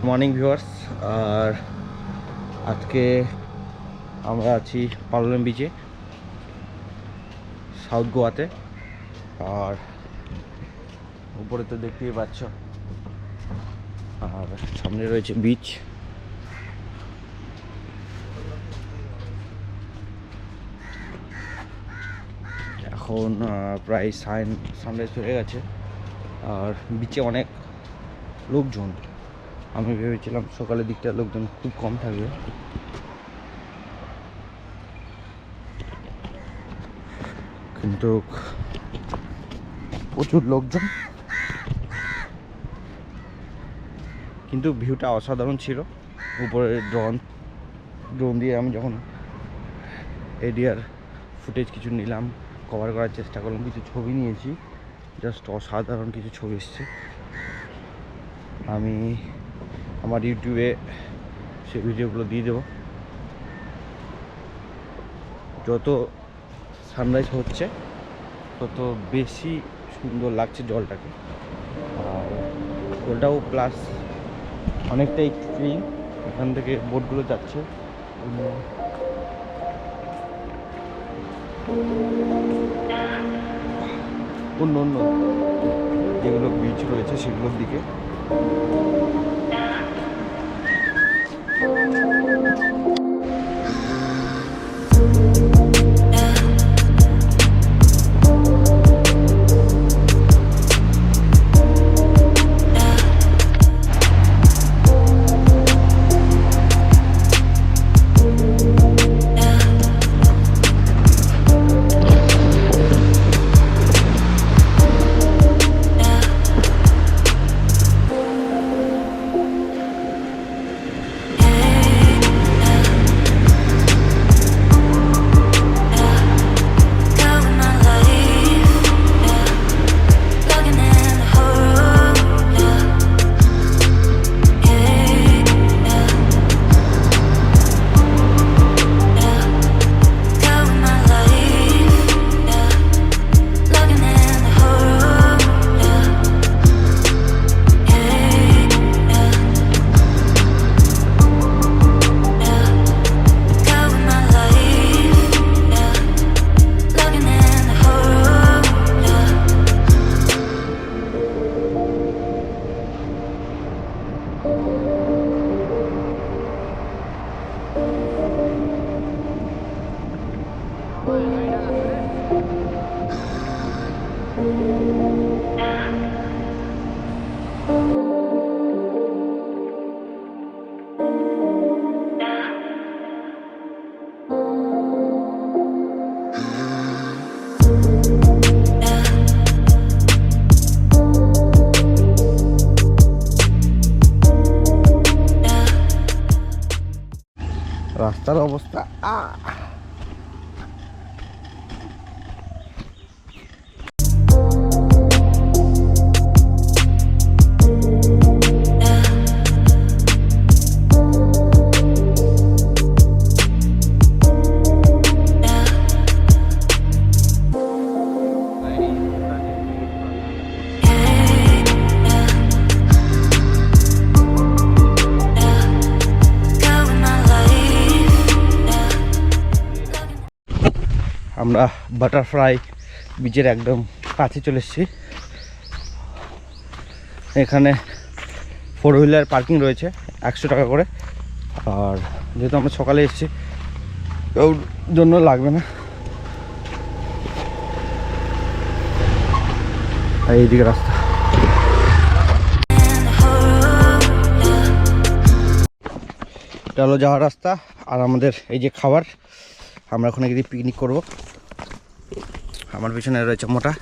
Morning viewers. আর আজকে আমরা আছি পালোলেম বিচে, সাউথ গোয়াতে। আর উপরে তো দেখতেই পাচ্ছ, আর সামনে রয়েছে বিচ। এখন প্রায় সানরাইজ হয়ে গেছে, আর বিচে অনেক লোকজন। আমি ভেবেছিলাম সকালের দিকটা লোকজন খুব কম থাকবে, কিন্তু প্রচুর লোকজন। কিন্তু ভিউটা অসাধারণ ছিল। উপরে ড্রোন দিয়ে আমি যখন এরিয়ার ফুটেজ কিছু নিলাম, কভার করার চেষ্টা করলাম, কিছু ছবি নিয়েছি, জাস্ট অসাধারণ কিছু ছবি এসছে। আমি আমার ইউটিউবে সেই ভিডিওগুলো দিয়ে দেবো। যত সানরাইজ হচ্ছে তত বেশি সুন্দর লাগছে জলটাকে। আর জলটাও প্লাস অনেকটাই ক্লিন। এখান থেকে বোটগুলো যাচ্ছে, অন্য অন্য যেগুলো বিচ রয়েছে সেগুলোর দিকে। রাস্তার অবস্থা আমরা বাটারফ্লাই বিচের একদম কাছে চলে এসেছি। এখানে 4 হুইলার পার্কিং রয়েছে 100 টাকা করে। আর যেহেতু আমরা সকালে এসেছি, ওর জন্য লাগবে না। আর এইদিকে রাস্তা, এটা হলো যাওয়ার রাস্তা। আর আমাদের এই যে খাবার, আমরা ওখানে গিয়ে পিকনিক করব। আমার পিছনে রয়েছে মোটা।